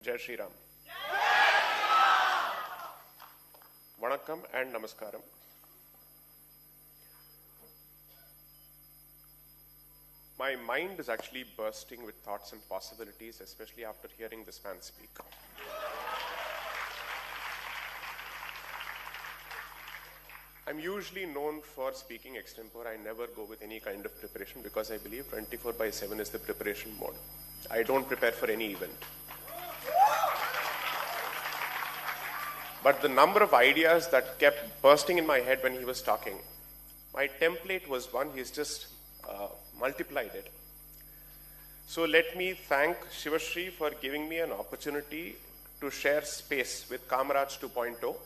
Jai Shri Ram. Vanakkam and Namaskaram. My mind is actually bursting with thoughts and possibilities, especially after hearing this man speak. I'm usually known for speaking extempore. I never go with any kind of preparation because I believe 24/7 is the preparation mode. I don't prepare for any event. But the number of ideas that kept bursting in my head when he was talking, my template was one, he's just multiplied it. So let me thank Shivashri for giving me an opportunity to share space with Kamaraj 2.0.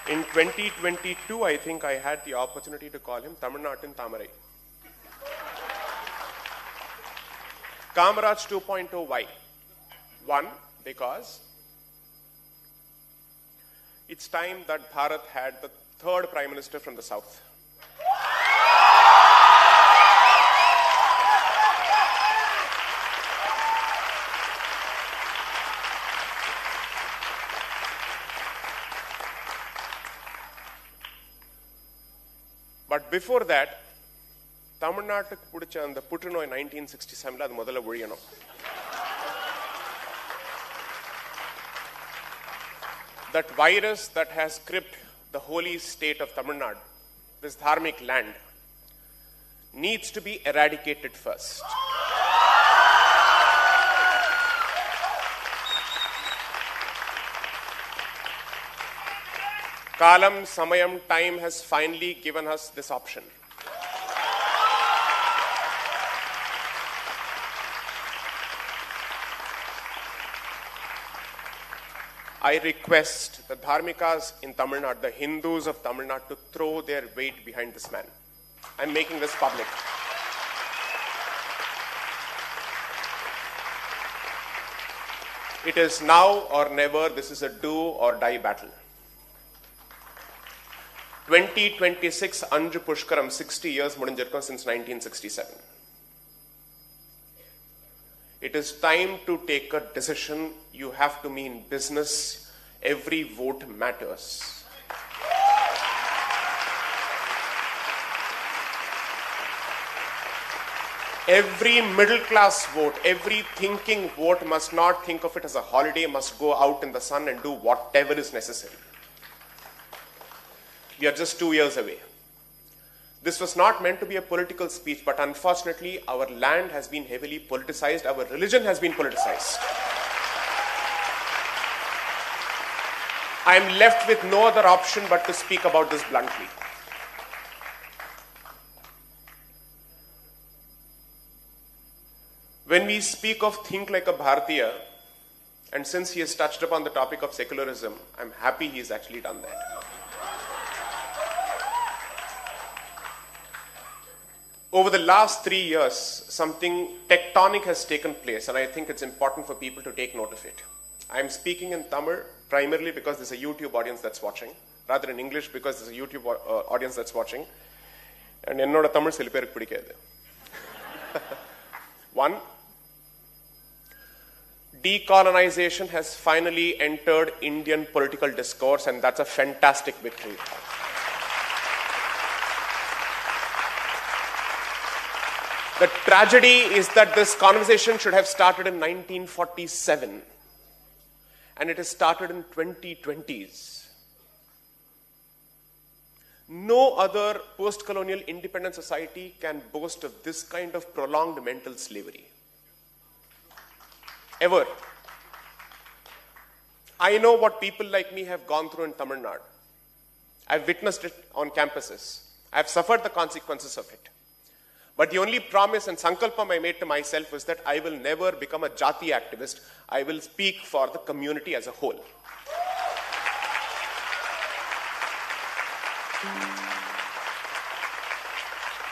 In 2022, I think I had the opportunity to call him Tamil Nattin Thamarai. Kamaraj 2.0, why? One, because it's time that Bharat had the third Prime Minister from the South. But before that, Tamil Nadu pudicha and the Putrino in 1967, அது முதல்ல ஒழியணும். That virus that has gripped the holy state of Tamil Nadu, this dharmic land, needs to be eradicated first. Kalam, Samayam, time has finally given us this option. I request the Dharmikas in Tamil Nadu, the Hindus of Tamil Nadu, to throw their weight behind this man. I'm making this public. It is now or never. This is a do or die battle. 2026 Anju Pushkaram, 60 years mudinjirukkom since 1967. It is time to take a decision. You have to mean business. Every vote matters. Every middle class vote, every thinking vote must not think of it as a holiday, must go out in the sun and do whatever is necessary. We are just 2 years away. This was not meant to be a political speech, but unfortunately, our land has been heavily politicized. Our religion has been politicized. I am left with no other option but to speak about this bluntly. When we speak of think like a Bharatiya, and since he has touched upon the topic of secularism, I'm happy he's actually done that. Over the last 3 years, something tectonic has taken place, and I think it's important for people to take note of it. I'm speaking in Tamil primarily because there's a YouTube audience that's watching, rather in English because there's a YouTube audience that's watching, and ennoda Tamil sila perukku pidikadhu. One, decolonization has finally entered Indian political discourse, and that's a fantastic victory. The tragedy is that this conversation should have started in 1947, and it has started in 2020s. No other post-colonial independent society can boast of this kind of prolonged mental slavery. Ever. I know what people like me have gone through in Tamil Nadu. I've witnessed it on campuses. I've suffered the consequences of it. But the only promise and sankalpam I made to myself was that I will never become a jati activist. I will speak for the community as a whole.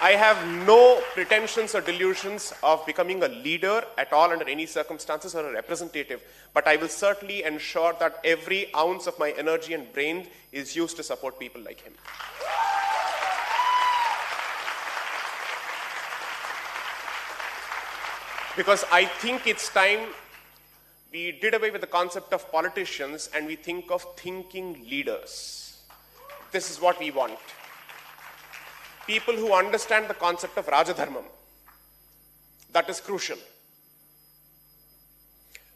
I have no pretensions or delusions of becoming a leader at all under any circumstances or a representative, but I will certainly ensure that every ounce of my energy and brain is used to support people like him. Because I think it's time we did away with the concept of politicians and we think of thinking leaders. This is what we want. People who understand the concept of Rajadharmam. That is crucial.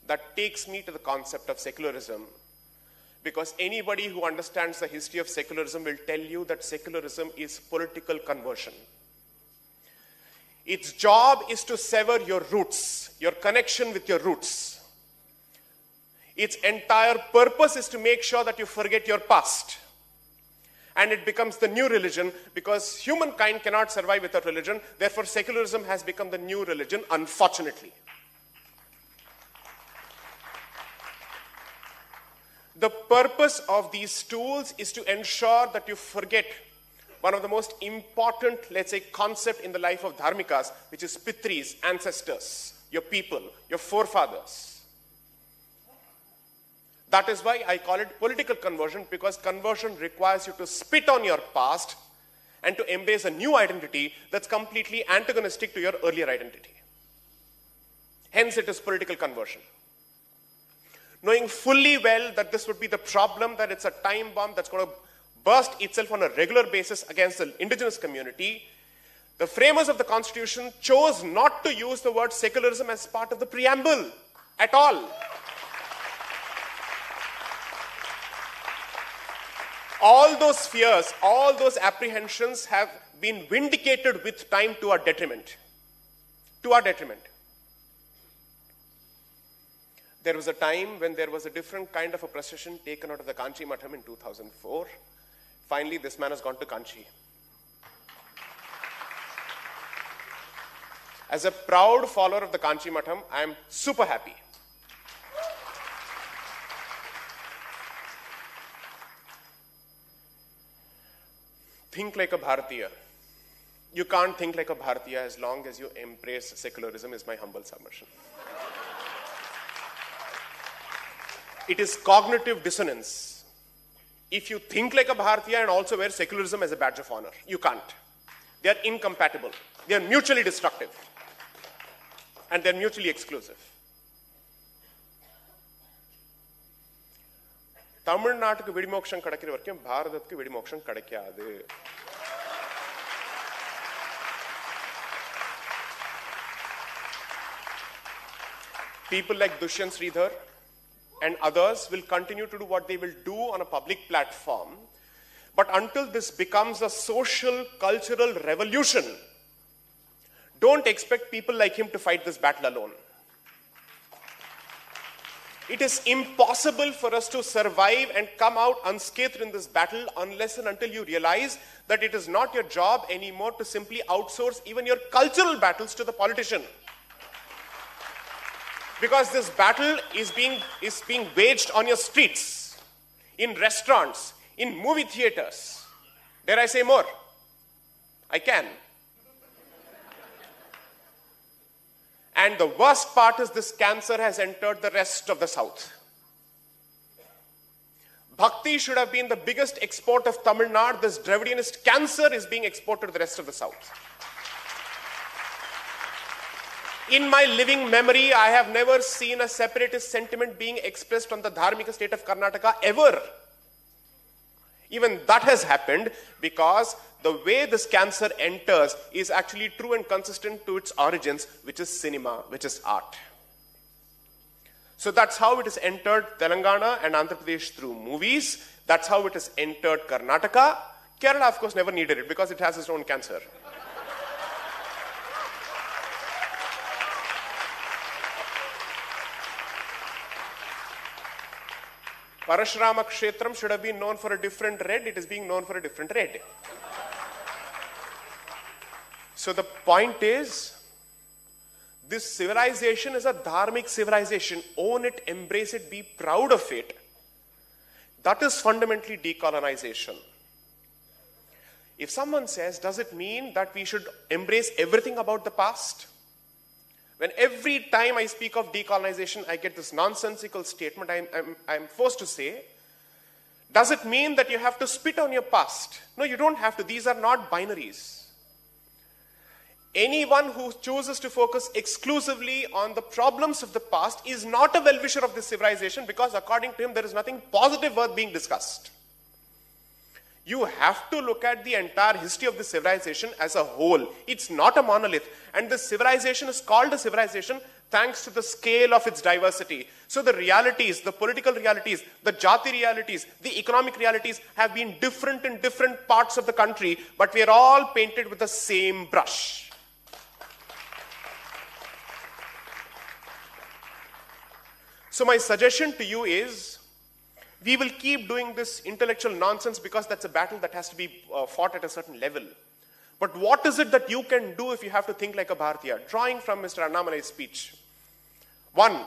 That takes me to the concept of secularism, because anybody who understands the history of secularism will tell you that secularism is political conversion. Its job is to sever your roots, your connection with your roots. Its entire purpose is to make sure that you forget your past. And it becomes the new religion, because humankind cannot survive without religion. Therefore, secularism has become the new religion, unfortunately. The purpose of these tools is to ensure that you forget one of the most important, let's say, concept in the life of dharmikas, which is pitris, ancestors, your people, your forefathers. That is why I call it political conversion, because conversion requires you to spit on your past and to embrace a new identity that's completely antagonistic to your earlier identity. Hence, it is political conversion. Knowing fully well that this would be the problem, that it's a time bomb that's going to burst itself on a regular basis against the indigenous community, the framers of the Constitution chose not to use the word secularism as part of the preamble at all. All those fears, all those apprehensions have been vindicated with time to our detriment. To our detriment. There was a time when there was a different kind of a procession taken out of the Kanchi Matham in 2004. Finally, this man has gone to Kanchi. As a proud follower of the Kanchi Matham, I am super happy. Think like a Bharatiya. You can't think like a Bharatiya as long as you embrace secularism, is my humble submission. It is cognitive dissonance. If you think like a Bharatiya and also wear secularism as a badge of honor, you can't. They are incompatible. They are mutually destructive. And they are mutually exclusive. தமிழ்நாட்டுக்கு விடிமோட்சம் கிடைக்கிற வரைக்கும் பாரதத்துக்கு விடிமோட்சம் கிடைக்காது. People like Dushyant Sridhar and others will continue to do what they will do on a public platform, but until this becomes a social, cultural revolution, don't expect people like him to fight this battle alone. It is impossible for us to survive and come out unscathed in this battle unless and until you realize that it is not your job anymore to simply outsource even your cultural battles to the politician. Because this battle is being waged on your streets, in restaurants, in movie theaters. Dare I say more? I can. And the worst part is this cancer has entered the rest of the South. Bhakti should have been the biggest export of Tamil Nadu. This Dravidianist cancer is being exported to the rest of the South. In my living memory, I have never seen a separatist sentiment being expressed on the Dharmika state of Karnataka ever. Even that has happened because the way this cancer enters is actually true and consistent to its origins, which is cinema, which is art. So that's how it has entered Telangana and Andhra Pradesh through movies. That's how it has entered Karnataka. Kerala, of course, never needed it because it has its own cancer. Parashurama Kshetram should have been known for a different red. It is being known for a different red. So the point is, this civilization is a dharmic civilization. Own it, embrace it, be proud of it. That is fundamentally decolonization. If someone says, does it mean that we should embrace everything about the past? When every time I speak of decolonization, I get this nonsensical statement, I'm forced to say, does it mean that you have to spit on your past? No, you don't have to. These are not binaries. Anyone who chooses to focus exclusively on the problems of the past is not a well-wisher of this civilization, because according to him, there is nothing positive worth being discussed. You have to look at the entire history of this civilization as a whole. It's not a monolith. And this civilization is called a civilization thanks to the scale of its diversity. So the realities, the political realities, the jati realities, the economic realities have been different in different parts of the country, but we are all painted with the same brush. So my suggestion to you is, we will keep doing this intellectual nonsense because that's a battle that has to be fought at a certain level. But what is it that you can do if you have to think like a Bharatiya? Drawing from Mr. Annamalai's speech. 1.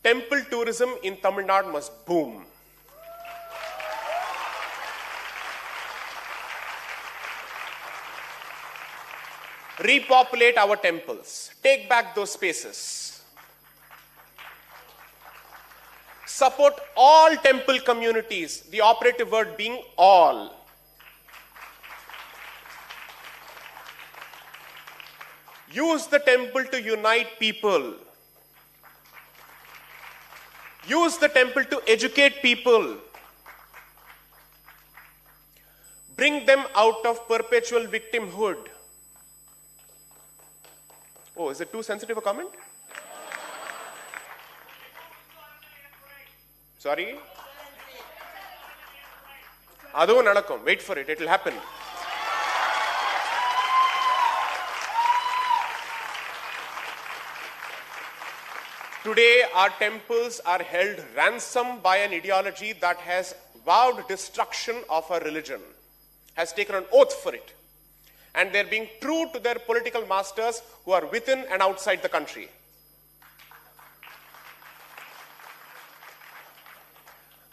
Temple tourism in Tamil Nadu must boom. Repopulate our temples. Take back those spaces. Support all temple communities, the operative word being all. Use the temple to unite people. Use the temple to educate people. Bring them out of perpetual victimhood. Oh, is it too sensitive a comment? Sorry? Adu nadakum. Wait for it. It will happen. Today, our temples are held ransom by an ideology that has vowed destruction of our religion, has taken an oath for it. And they're being true to their political masters who are within and outside the country.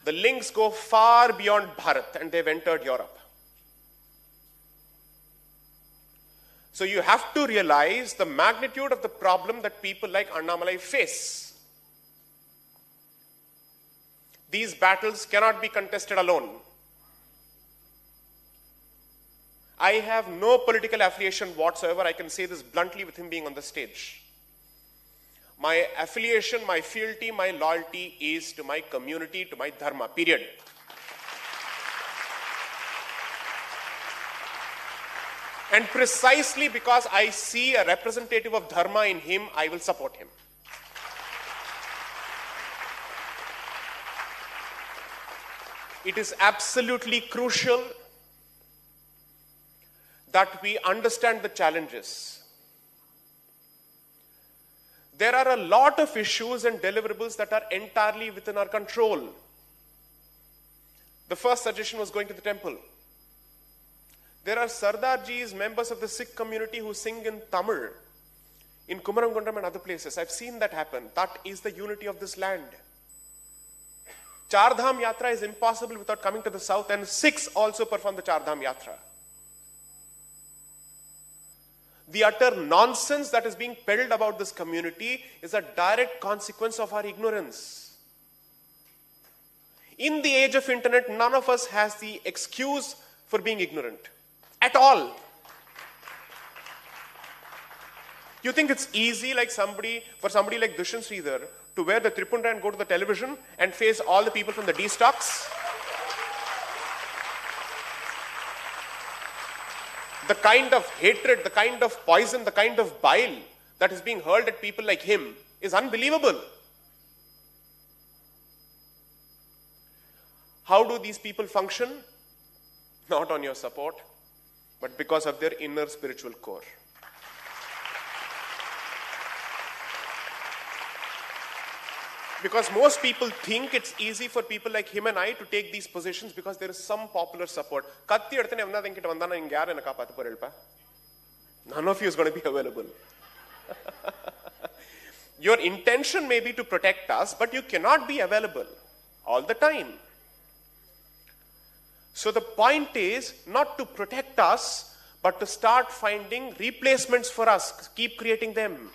The links go far beyond Bharat, and they've entered Europe. So you have to realize the magnitude of the problem that people like Annamalai face. These battles cannot be contested alone. I have no political affiliation whatsoever. I can say this bluntly with him being on the stage. My affiliation, my fealty, my loyalty is to my community, to my Dharma, period. And precisely because I see a representative of Dharma in him, I will support him. It is absolutely crucial that we understand the challenges. There are a lot of issues and deliverables that are entirely within our control. The first suggestion was going to the temple. There are Sardarjis, members of the Sikh community, who sing in Tamil, in Kumarangundam and other places. I've seen that happen. That is the unity of this land. Char Dham Yatra is impossible without coming to the south, and Sikhs also perform the Char Dham Yatra. The utter nonsense that is being peddled about this community is a direct consequence of our ignorance. In the age of internet, none of us has the excuse for being ignorant at all. You think it's easy for somebody like Dushan Sridhar to wear the Tripunda and go to the television and face all the people from the D stocks? The kind of hatred, the kind of poison, the kind of bile that is being hurled at people like him is unbelievable. How do these people function? Not on your support, but because of their inner spiritual core. Because most people think it's easy for people like him and I to take these positions because there is some popular support. None of you is going to be available. Your intention may be to protect us, but you cannot be available all the time. So the point is not to protect us, but to start finding replacements for us, keep creating them.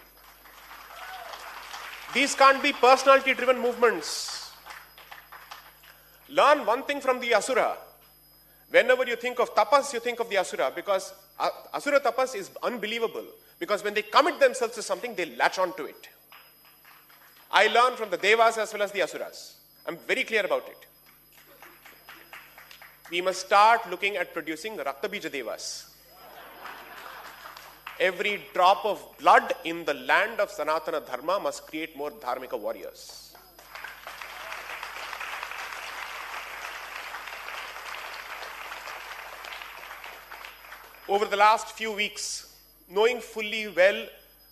These can't be personality-driven movements. Learn one thing from the Asura. Whenever you think of tapas, you think of the Asura, because Asura tapas is unbelievable. Because when they commit themselves to something, they latch on to it. I learn from the Devas as well as the Asuras. I'm very clear about it. We must start looking at producing Raktabija Devas. Every drop of blood in the land of Sanatana Dharma must create more Dharmika warriors. Over the last few weeks, knowing fully well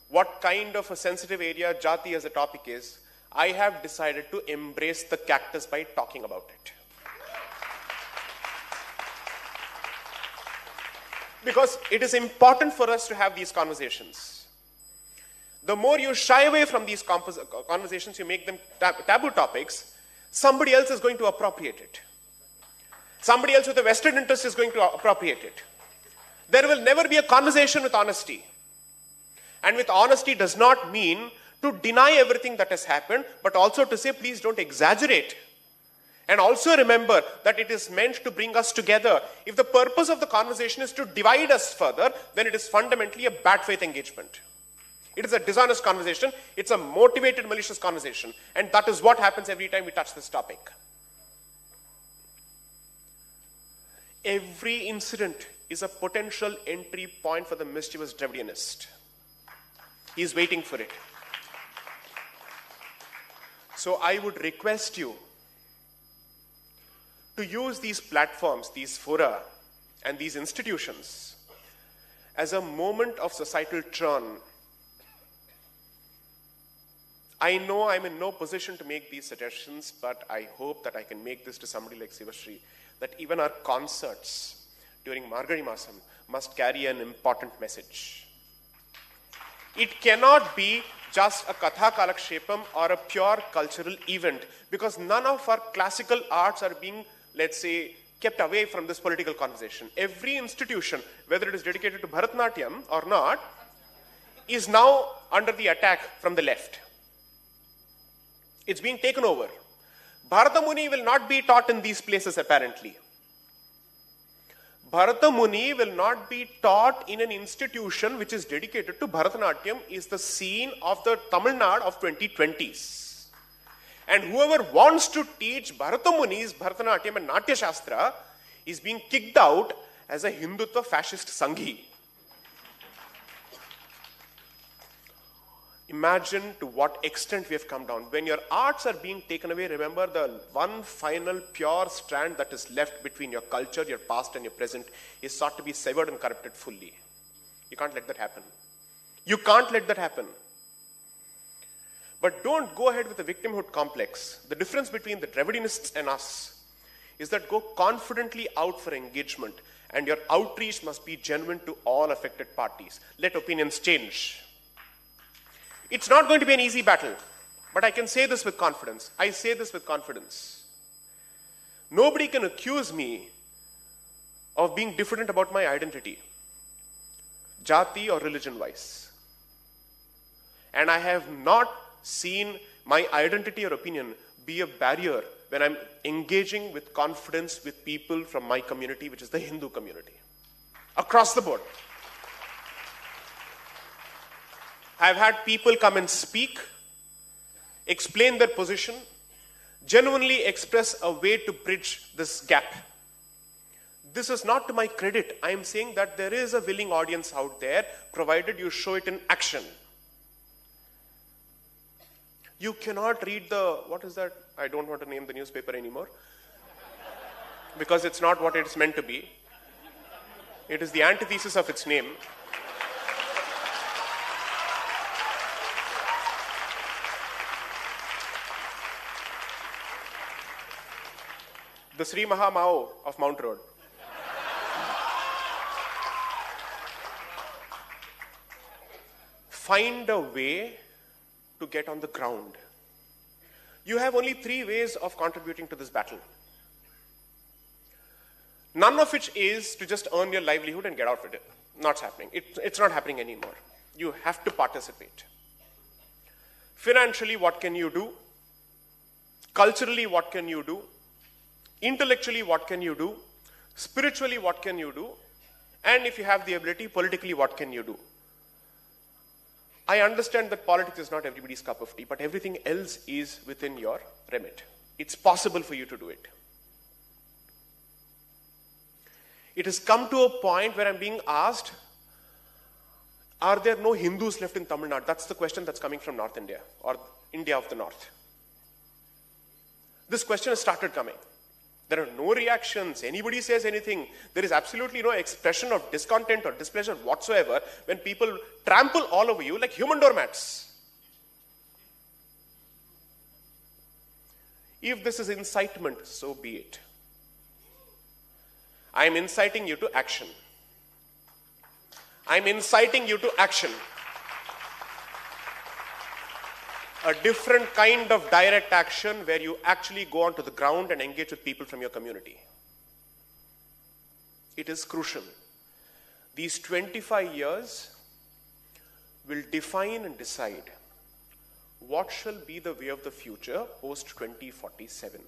what kind of a sensitive area Jati as a topic is, I have decided to embrace the cactus by talking about it. Because it is important for us to have these conversations. The more you shy away from these conversations, you make them taboo topics, somebody else is going to appropriate it. Somebody else with a vested interest is going to appropriate it. There will never be a conversation with honesty. And with honesty does not mean to deny everything that has happened, but also to say, please don't exaggerate. And also remember that it is meant to bring us together. If the purpose of the conversation is to divide us further, then it is fundamentally a bad faith engagement. It is a dishonest conversation. It's a motivated, malicious conversation. And that is what happens every time we touch this topic. Every incident is a potential entry point for the mischievous Dravidianist. He is waiting for it. So I would request you to use these platforms, these fora, and these institutions as a moment of societal churn. I know I'm in no position to make these suggestions, but I hope that I can make this to somebody like Sivashree, that even our concerts during Margari Masam must carry an important message. It cannot be just a Katha Kalakshepam or a pure cultural event, because none of our classical arts are being, let's say, kept away from this political conversation. Every institution, whether it is dedicated to Bharatanatyam or not, is now under the attack from the left. It's being taken over. Bharata Muni will not be taught in these places, apparently. Bharata Muni will not be taught in an institution which is dedicated to Bharatanatyam, is the scene of the Tamil Nadu of 2020s. And whoever wants to teach Bharata Muni's Bharatanatyam and Natya Shastra is being kicked out as a Hindutva fascist Sanghi. Imagine to what extent we have come down. When your arts are being taken away, remember the one final pure strand that is left between your culture, your past and your present is sought to be severed and corrupted fully. You can't let that happen. You can't let that happen. But don't go ahead with the victimhood complex. The difference between the Dravidianists and us is that go confidently out for engagement, and your outreach must be genuine to all affected parties. Let opinions change. It's not going to be an easy battle, but I can say this with confidence. I say this with confidence. Nobody can accuse me of being different about my identity, jati or religion-wise. And I have not seen my identity or opinion be a barrier when I'm engaging with confidence with people from my community, which is the Hindu community, across the board. I've had people come and speak, explain their position, genuinely express a way to bridge this gap. This is not to my credit. I am saying that there is a willing audience out there, provided you show it in action. You cannot read the, what is that? I don't want to name the newspaper anymore, because it's not what it's meant to be. It is the antithesis of its name. The Sri Mahamao of Mount Road. Find a way to get on the ground. You have only 3 ways of contributing to this battle. None of it is to just earn your livelihood and get out with it. Not happening. It's not happening anymore. You have to participate. Financially, what can you do? Culturally, what can you do? Intellectually, what can you do? Spiritually, what can you do? And if you have the ability, politically, what can you do? I understand that politics is not everybody's cup of tea, but everything else is within your remit. It's possible for you to do it. It has come to a point where I'm being asked, are there no Hindus left in Tamil Nadu? That's the question that's coming from North India, or India of the North. This question has started coming. There are no reactions. Anybody says anything. There is absolutely no expression of discontent or displeasure whatsoever when people trample all over you like human doormats. If this is incitement, so be it. I am inciting you to action. I am inciting you to action. A different kind of direct action where you actually go onto the ground and engage with people from your community. It is crucial. These 25 years will define and decide what shall be the way of the future post 2047.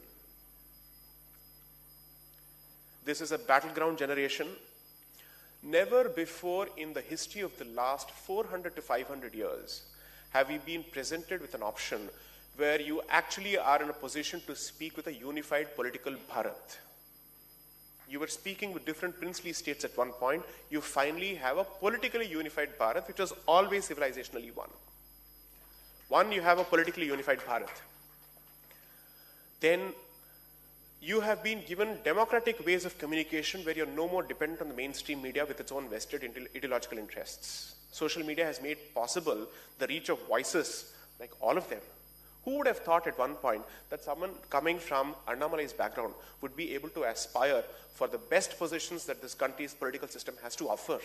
This is a battleground generation. Never before in the history of the last 400 to 500 years have we been presented with an option where you actually are in a position to speak with a unified political Bharat. You were speaking with different princely states at one point. You finally have a politically unified Bharat, which was always civilizationally one. One, you have a politically unified Bharat. Then you have been given democratic ways of communication where you're no more dependent on the mainstream media with its own vested ideological interests. Social media has made possible the reach of voices like all of them. Who would have thought at one point that someone coming from Annamalai's background would be able to aspire for the best positions that this country's political system has to offer?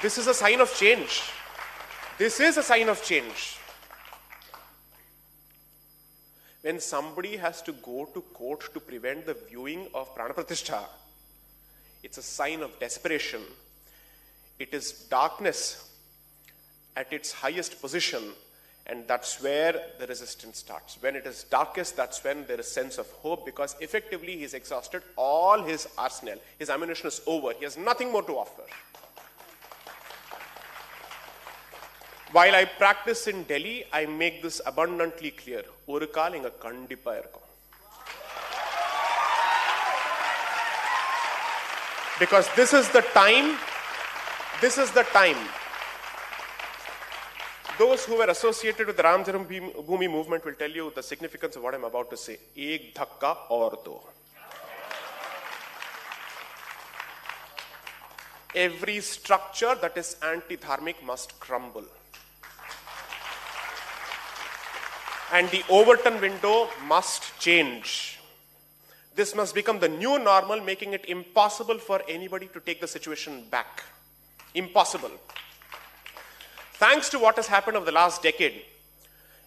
This is a sign of change. This is a sign of change. When somebody has to go to court to prevent the viewing of Prana Pratishtha, it's a sign of desperation. It is darkness at its highest position, and that's where the resistance starts. When it is darkest, that's when there is sense of hope, because effectively he's exhausted all his arsenal. His ammunition is over. He has nothing more to offer. While I practice in Delhi, I make this abundantly clear. Oru kaal inga kandipa irukum. Because this is the time. Those who were associated with the Ram Jaram Bhoomi movement will tell you the significance of what I'm about to say. Ek dhakka aur do. Every structure that is anti-dharmic must crumble. And the Overton window must change. This must become the new normal, making it impossible for anybody to take the situation back. Impossible. Thanks to what has happened over the last decade,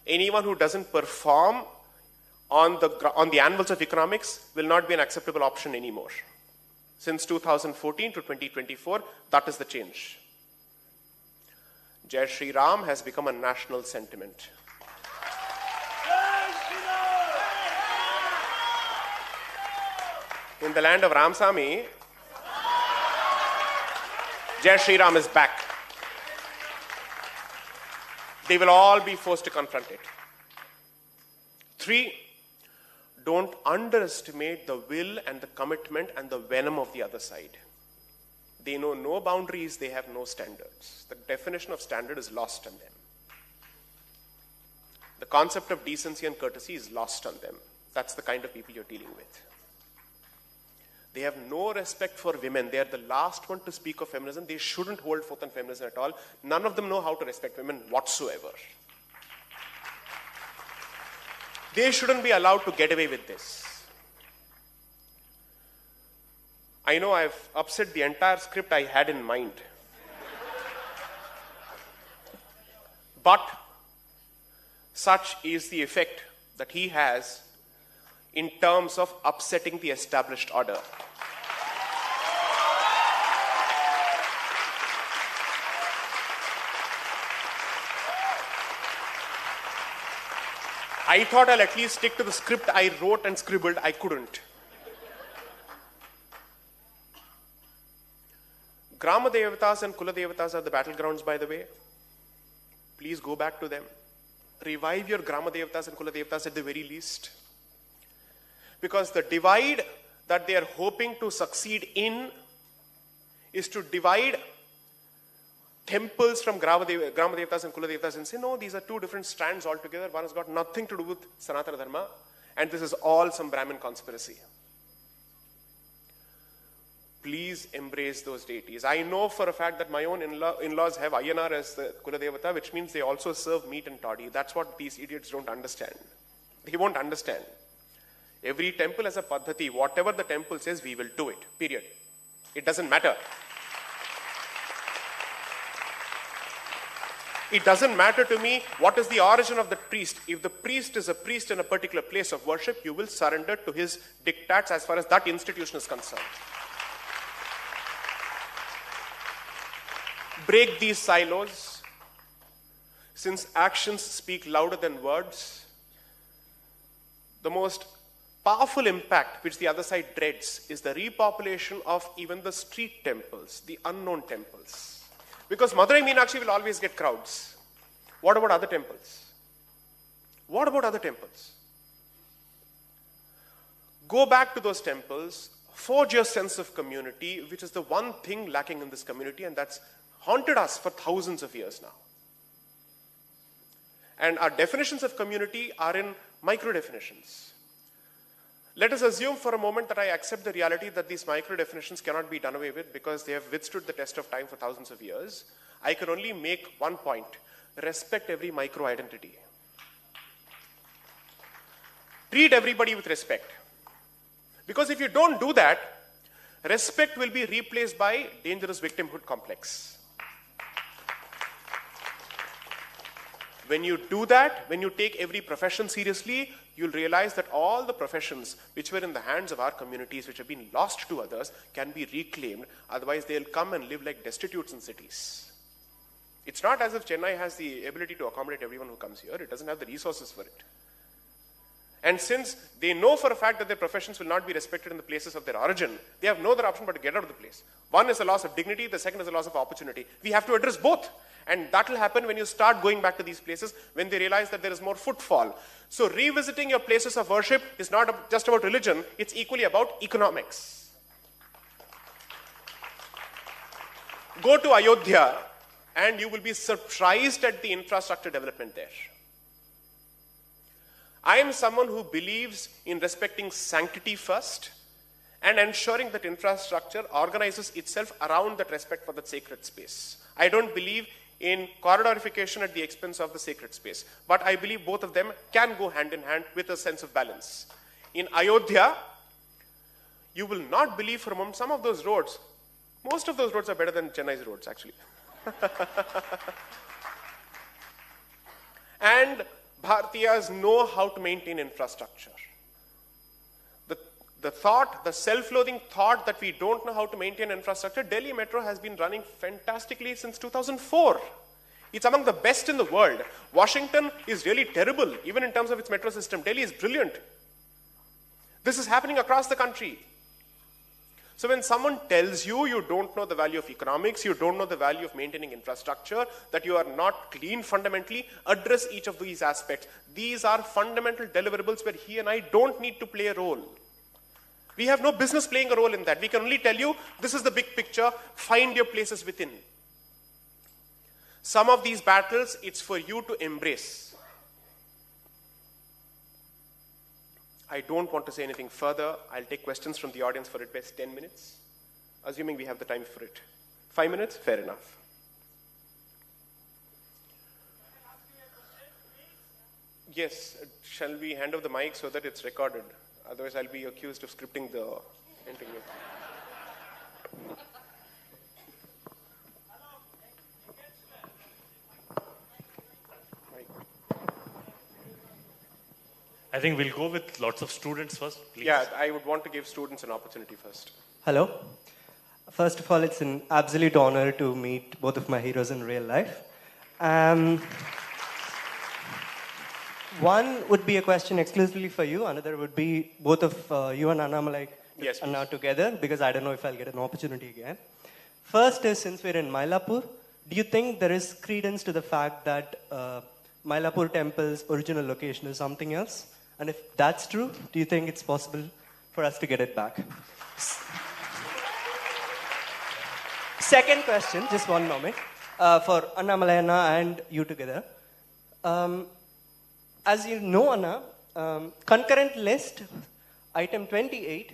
anyone who doesn't perform on the anvils of economics will not be an acceptable option anymore. Since 2014 to 2024, that is the change. Jai Shri Ram has become a national sentiment. In the land of Ramsamy, Jai Shri Ram is back. They will all be forced to confront it. 3, don't underestimate the will and the commitment and the venom of the other side. They know no boundaries, they have no standards. The definition of standard is lost on them. The concept of decency and courtesy is lost on them. That's the kind of people you're dealing with. They have no respect for women. They are the last one to speak of feminism. They shouldn't hold forth on feminism at all. None of them know how to respect women whatsoever. They shouldn't be allowed to get away with this. I know I've upset the entire script I had in mind. But such is the effect that he has in terms of upsetting the established order. I thought I'll at least stick to the script I wrote and scribbled. I couldn't. Grama Devatas and Kula Devatas are the battlegrounds, by the way. Please go back to them. Revive your Grama Devatas and Kula Devatas at the very least. Because the divide that they are hoping to succeed in is to divide temples from Grama Devatas and Kula Devatas and say, no, these are two different strands altogether. One has got nothing to do with Sanatana Dharma, and this is all some Brahmin conspiracy. Please embrace those deities. I know for a fact that my own in-laws have Ayyanar as the Kula Devata, which means they also serve meat and toddy. That's what these idiots don't understand. They won't understand. Every temple has a paddhati. Whatever the temple says, we will do it. Period. It doesn't matter. It doesn't matter to me what is the origin of the priest. If the priest is a priest in a particular place of worship, you will surrender to his diktats as far as that institution is concerned. Break these silos. Since actions speak louder than words, the most powerful impact which the other side dreads is the repopulation of even the street temples, the unknown temples. Because Madurai Meenakshi will always get crowds. What about other temples? What about other temples? Go back to those temples, forge your sense of community, which is the one thing lacking in this community, and that's haunted us for thousands of years now. And our definitions of community are in micro-definitions. Let us assume for a moment that I accept the reality that these micro-definitions cannot be done away with because they have withstood the test of time for thousands of years. I can only make one point. Respect every micro-identity. Treat everybody with respect. Because if you don't do that, respect will be replaced by dangerous victimhood complex. When you do that, when you take every profession seriously, you'll realize that all the professions which were in the hands of our communities, which have been lost to others, can be reclaimed. Otherwise, they'll come and live like destitutes in cities. It's not as if Chennai has the ability to accommodate everyone who comes here. It doesn't have the resources for it. And since they know for a fact that their professions will not be respected in the places of their origin, they have no other option but to get out of the place. One is a loss of dignity, the second is a loss of opportunity. We have to address both. And that will happen when you start going back to these places, when they realize that there is more footfall. So revisiting your places of worship is not just about religion, it's equally about economics. Go to Ayodhya and you will be surprised at the infrastructure development there. I am someone who believes in respecting sanctity first and ensuring that infrastructure organizes itself around that respect for that sacred space. I don't believe in corridorification at the expense of the sacred space. But I believe both of them can go hand in hand with a sense of balance. In Ayodhya, you will not believe for a moment some of those roads, most of those roads are better than Chennai's roads actually. And Bharatiyas know how to maintain infrastructure. The thought, the self-loathing thought that we don't know how to maintain infrastructure, Delhi Metro has been running fantastically since 2004. It's among the best in the world. Washington is really terrible, even in terms of its metro system. Delhi is brilliant. This is happening across the country. So when someone tells you you don't know the value of economics, you don't know the value of maintaining infrastructure, that you are not clean fundamentally, address each of these aspects. These are fundamental deliverables where he and I don't need to play a role. We have no business playing a role in that. We can only tell you, this is the big picture, find your places within. Some of these battles, it's for you to embrace. I don't want to say anything further. I'll take questions from the audience for at best 10 minutes, assuming we have the time for it. 5 minutes? Fair enough. Yes, shall we hand over the mic so that it's recorded? Otherwise, I'll be accused of scripting the interview. I think we'll go with lots of students first, please. Yeah, I would want to give students an opportunity first. Hello. First of all, it's an absolute honor to meet both of my heroes in real life. One would be a question exclusively for you. Another would be both of you and Annamalai Anna together, because I don't know if I'll get an opportunity again. First is, since we're in Mylapore, do you think there is credence to the fact that Mylapore temple's original location is something else? And if that's true, do you think it's possible for us to get it back? Second question, just one moment, for Annamalai Anna and you together. As you know, Anna, concurrent list, item 28,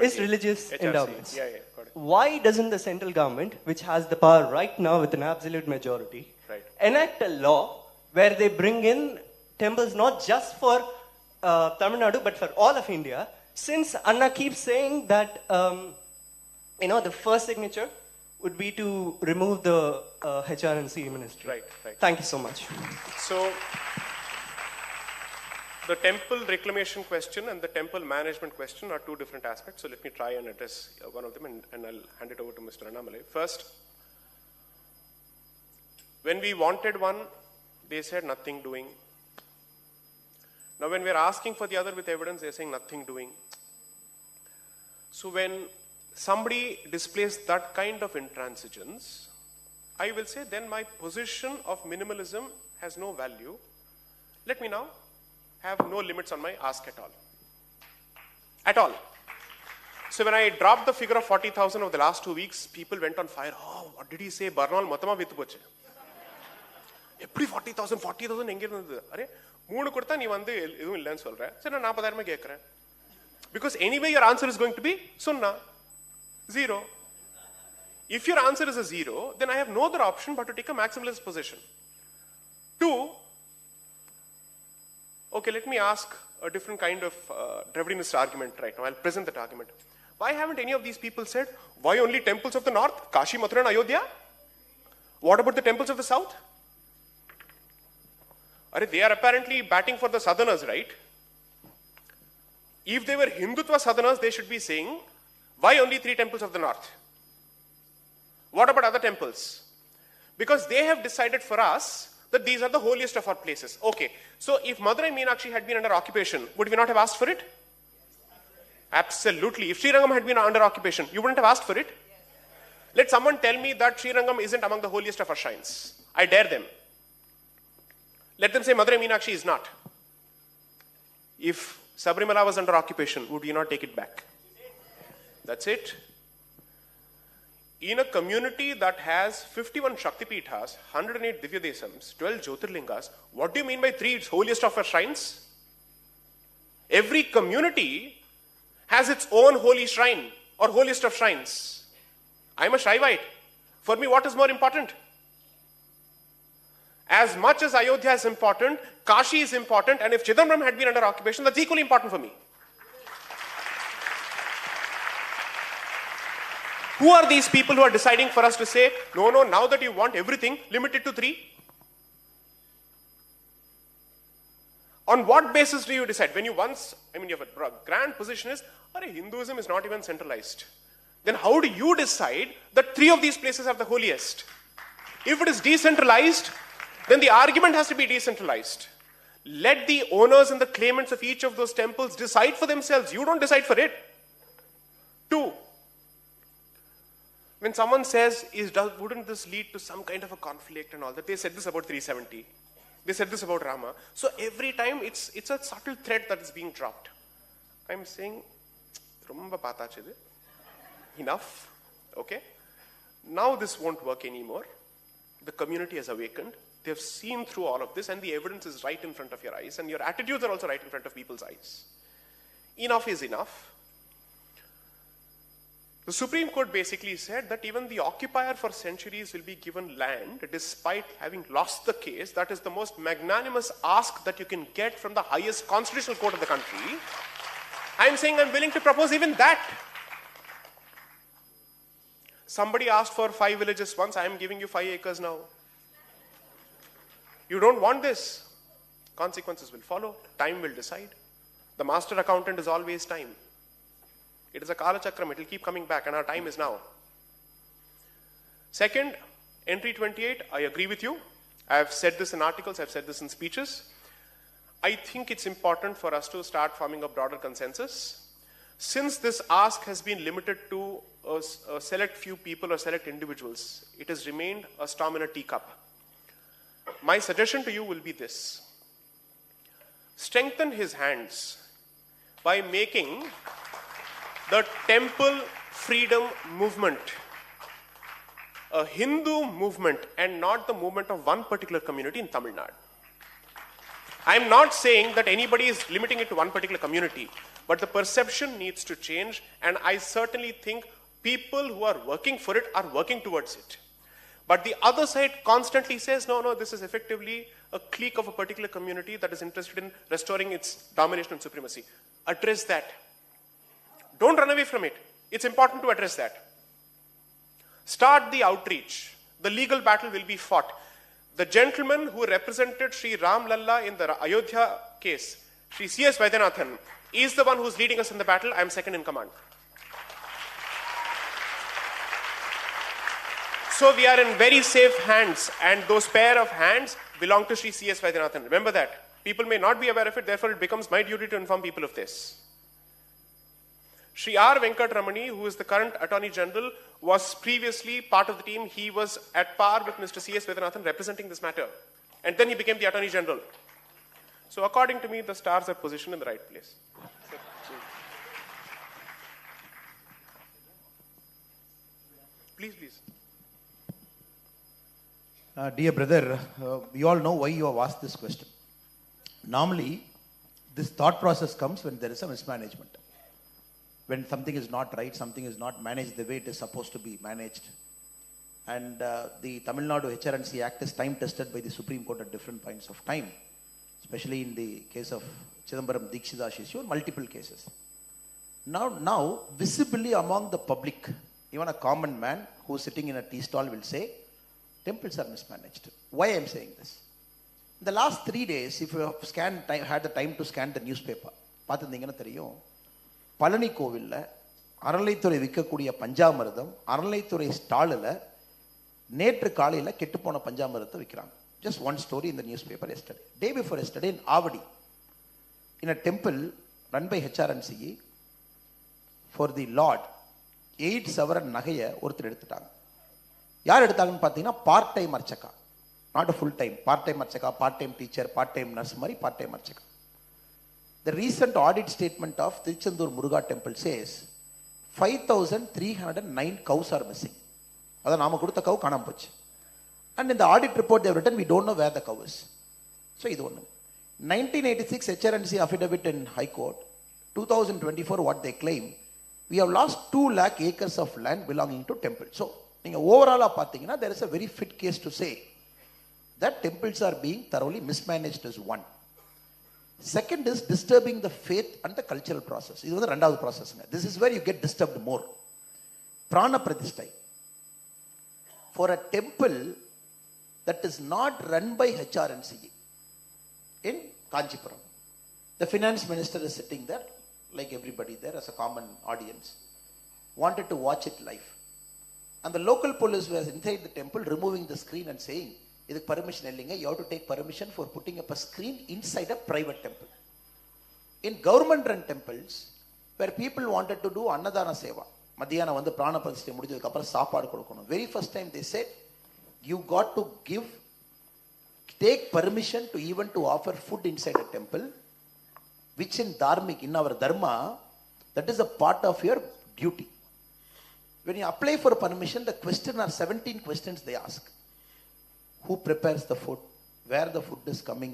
is religious endowments. Yeah, got it. Why doesn't the central government, which has the power right now with an absolute majority, enact a law where they bring in temples not just for Tamil Nadu, but for all of India, since Anna keeps saying that, the first signature would be to remove the HR and CE ministry. Right. Thank you so much. So, the temple reclamation question and the temple management question are two different aspects. So let me try and address one of them, and I'll hand it over to Mr. Annamalai. First, when we wanted one, they said nothing doing. Now when we're asking for the other with evidence, they're saying nothing doing. So when somebody displays that kind of intransigence, I will say then my position of minimalism has no value. Let me now have no limits on my ask at all. At all. So when I dropped the figure of 40,000 over the last 2 weeks, people went on fire. Oh, what did he say? Barnal Matama Vithupoche. Every 40,000 எங்க இருந்தது? Array மூணு கொடுத்தா நீ வந்து எதுவும் இல்லைன்னு சொல்ற. சரி நான் 40,000 கேட்கிறேன். Because anyway your answer is going to be sunna. Zero. If your answer is a zero, then I have no other option but to take a maximalist position. Two, okay, let me ask a different kind of Dravidianist argument right now. I'll present that argument. Why haven't any of these people said, why only temples of the north, Kashi, Mathura and Ayodhya? What about the temples of the south? They are apparently batting for the southerners, right? If they were Hindutva southerners, they should be saying, why only 3 temples of the north? What about other temples? Because they have decided for us that these are the holiest of our places. Okay, so if Madurai Meenakshi had been under occupation, would we not have asked for it? Absolutely. If Srirangam had been under occupation, you wouldn't have asked for it? Let someone tell me that Srirangam isn't among the holiest of our shrines. I dare them. Let them say Madurai Meenakshi is not. If Sabrimala was under occupation, would you not take it back? That's it. In a community that has 51 Shaktipeethas, 108 Divyadesams, 12 Jyotirlingas, what do you mean by 3 holiest of our shrines? Every community has its own holy shrine or holiest of shrines. I'm a Shaivite. For me, what is more important? As much as Ayodhya is important, Kashi is important, and if Chidambaram had been under occupation, that's equally important for me. Who are these people who are deciding for us to say, no, now that you want everything, limit it to 3? On what basis do you decide? When you you have a grand position is, Hinduism is not even centralized. Then how do you decide that 3 of these places are the holiest? If it is decentralized, then the argument has to be decentralized. Let the owners and the claimants of each of those temples decide for themselves. You don't decide for it. 2, when someone says, wouldn't this lead to some kind of a conflict and all that? They said this about 370. They said this about Rama. So every time it's a subtle thread that is being dropped. I'm saying, enough. Okay? Now this won't work anymore. The community has awakened. They have seen through all of this, and the evidence is right in front of your eyes, and your attitudes are also right in front of people's eyes. Enough is enough. The Supreme Court basically said that even the occupier for centuries will be given land despite having lost the case. That is the most magnanimous ask that you can get from the highest constitutional court of the country. I'm saying I'm willing to propose even that. Somebody asked for 5 villages once. I am giving you 5 acres now. You don't want this. Consequences will follow. Time will decide. The master accountant is always time. It is a Kala Chakram, it will keep coming back, and our time is now. Second, entry 28, I agree with you. I have said this in articles, I have said this in speeches. I think it's important for us to start forming a broader consensus. Since this ask has been limited to a select few people or select individuals, it has remained a storm in a teacup. My suggestion to you will be this. Strengthen his hands by making the temple freedom movement a Hindu movement and not the movement of one particular community in Tamil Nadu. I'm not saying that anybody is limiting it to one particular community, but the perception needs to change, and I certainly think people who are working for it are working towards it. But the other side constantly says, no, this is effectively a clique of a particular community that is interested in restoring its domination and supremacy. Address that. Don't run away from it. It's important to address that. Start the outreach. The legal battle will be fought. The gentleman who represented Sri Ram Lalla in the Ayodhya case, Sri C.S. Vaidyanathan, is the one who's leading us in the battle. I am second in command. So we are in very safe hands, and those pair of hands belong to Sri C.S. Vaidyanathan. Remember that. People may not be aware of it, therefore it becomes my duty to inform people of this. Sri R. Venkatramani, who is the current Attorney General, was previously part of the team. He was at par with Mr. C.S. Vaidyanathan representing this matter. And then he became the Attorney General. So according to me, the stars are positioned in the right place. Please. Dear brother, we all know why you have asked this question. Normally, this thought process comes when there is a mismanagement. When something is not right, something is not managed the way it is supposed to be managed. And the Tamil Nadu HRNC Act is time tested by the Supreme Court at different points of time, especially in the case of Chidambaram Deekshita's issue, multiple cases. Now, visibly among the public, even a common man who is sitting in a tea stall will say, temples are mismanaged. Why I am saying this? In the last 3 days, if you have had the time to scan the newspaper, பார்த்துருந்தீங்கன்னா தெரியும், பழனி கோவிலில் அறநிலைத்துறை விற்கக்கூடிய பஞ்சாமிர்தம் அறநிலைத்துறை ஸ்டாலில் நேற்று காலையில் கெட்டுப்போன பஞ்சாமிர்தத்தை விற்கிறாங்க. Just one story in the newspaper yesterday. Day before yesterday in Avadi, in a temple run by HRNCE for the Lord, 8 சவரன் நகையை ஒருத்தர் எடுத்துட்டாங்க. யார் எடுத்தாங்கன்னு பார்த்தீங்கன்னா part time archaka, not a full time, part time archaka, part time teacher, part time nurse மாதிரி part time archaka. The recent audit statement of Tiruchendur Muruga temple says 5,309 cows are missing. அதான் நாம கொடுத்த கவு காணாம போச்சு. And in the audit report they have written, we don't know where the cow is. So இது ஒன்று. 1986 HRNC affidavit in High Court. 2024 what they claim, we have lost 2 lakh acres of land belonging to temple. So நீங்க ஓவராலா பார்த்தீங்கன்னா there is a very fit case to say that temples are being thoroughly mismanaged as one. Second is disturbing the faith and the cultural process. இது வந்து ரெண்டாவது ப்ராசஸ்ங்க. This is where you get disturbed more. Prana Pratisthai. For a temple that is not run by HRNCE in Kanchipuram, the finance minister is sitting there, like everybody there as a common audience, wanted to watch it live. And the local police was inside the temple removing the screen and saying, இதுக்கு permission இல்லைங்க, you have to take permission for putting up a screen inside a private temple. In government run temples, where people wanted to do Annadana Seva, மத்தியானம் வந்து பிராண பிரதிஷ்டை முடிஞ்சதுக்கு அப்புறம் சாப்பாடு கொடுக்கணும். Very first time they said, you got to take permission to even to offer food inside a temple, which in Dharmic, in our Dharma, that is a part of your duty. When you apply for permission, the question are 17 questions they ask. Who prepares the food, where the food is coming,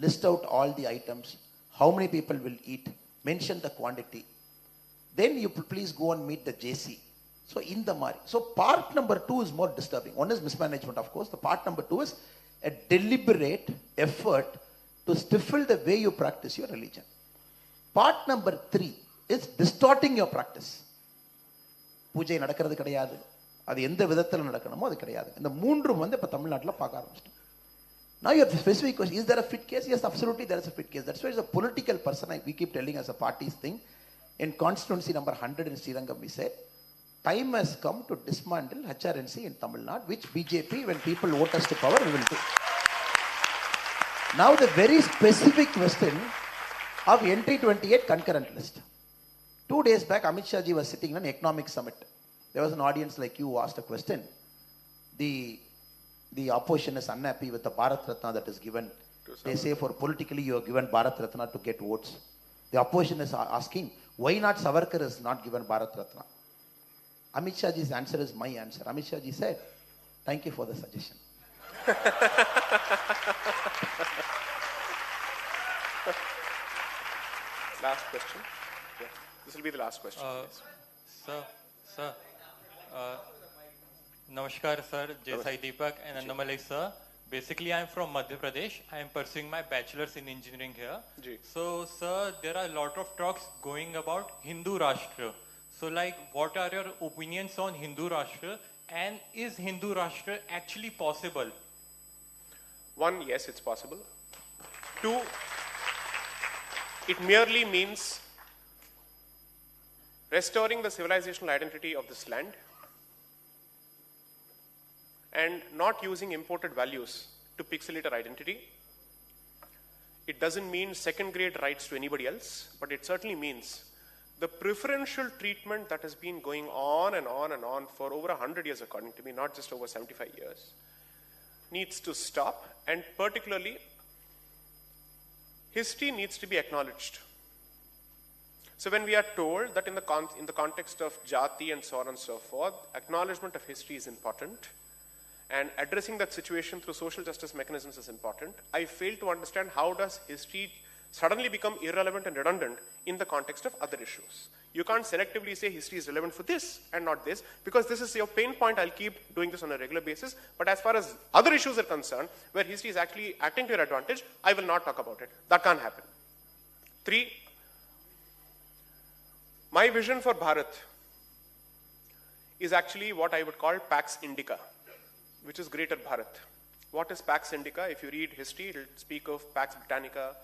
list out all the items, how many people will eat, mention the quantity. Then you please go and meet the JC. So in the Mari. So part number 2 is more disturbing. One is mismanagement, of course. The part number 2 is a deliberate effort to stifle the way you practice your religion. Part number 3 is distorting your practice. பூஜை நடக்கிறது கிடையாது, அது எந்த விதத்தில் நடக்கணுமோ அது கிடையாது. இந்த மூன்றும் வந்து இப்போ தமிழ்நாட்டில் பார்க்க ஆரம்பிச்சிட்டோம். Now your specific question, is there a fit case? Yes, absolutely there is a fit case. That's why as a political person, we keep telling as a party's thing, in constituency number 100 in Srirangam, we said, time has come to dismantle HRNC in Tamil Nadu, which BJP, when people vote us to power, we will do. Now the very specific question of entry 28 concurrent list. 2 days back, Amit Shah ji was sitting in an economic summit. There was an audience like you who asked a question. The opposition is unhappy with the Bharat Ratna that is given. They say for politically you have given Bharat Ratna to get votes. The opposition is asking, why not Savarkar is not given Bharat Ratna? Amit Shah ji's answer is my answer. Amit Shah ji said, thank you for the suggestion. Last question. Yeah. This will be the last question. Sir, Namaskar, sir. J Sai Deepak and Annamalai, sir. Basically, I am from Madhya Pradesh. I am pursuing my bachelor's in engineering here. Ji. So, sir, there are a lot of talks going about Hindu Rashtra. So, like, what are your opinions on Hindu Rashtra? And is Hindu Rashtra actually possible? One, yes, it's possible. Two, it merely means restoring the civilizational identity of this land and not using imported values to pixelate our identity. It doesn't mean second-grade rights to anybody else, but it certainly means the preferential treatment that has been going on and on and on for over 100 years, according to me, not just over 75 years, needs to stop, and particularly, history needs to be acknowledged. So when we are told that in the context of jati and so on and so forth, acknowledgement of history is important, and addressing that situation through social justice mechanisms is important, I fail to understand how does history suddenly become irrelevant and redundant in the context of other issues. You can't selectively say history is relevant for this and not this, because this is your pain point. I'll keep doing this on a regular basis. But as far as other issues are concerned, where history is actually acting to your advantage, I will not talk about it. That can't happen. 3, my vision for Bharat is actually what I would call Pax Indica, which is Greater Bharat. What is Pax Indica? If you read history, it will speak of Pax Britannica,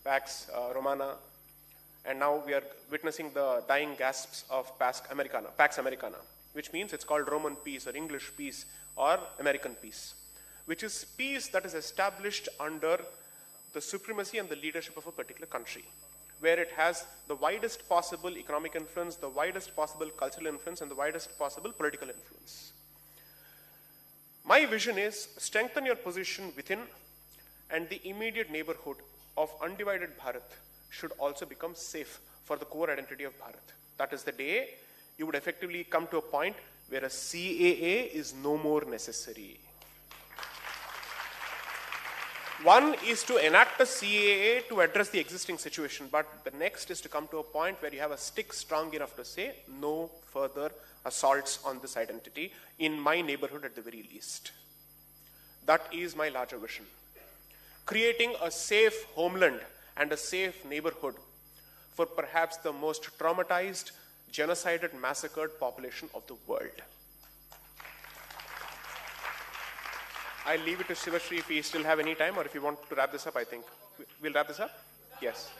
Pax Romana, and now we are witnessing the dying gasps of Pax Americana, which means it's called Roman peace or English peace or American peace, which is peace that is established under the supremacy and the leadership of a particular country, where it has the widest possible economic influence, the widest possible cultural influence, and the widest possible political influence. My vision is strengthen your position within, and the immediate neighborhood of undivided Bharat should also become safe for the core identity of Bharat. That is the day you would effectively come to a point where a CAA is no more necessary. One is to enact a CAA to address the existing situation, but the next is to come to a point where you have a stick strong enough to say no further assaults on this identity in my neighborhood at the very least. That is my larger vision. Creating a safe homeland and a safe neighborhood for perhaps the most traumatized, genocided, massacred population of the world. I'll leave it to Shivashri if we still have any time, or if you want to wrap this up, I think. We'll wrap this up? Yes.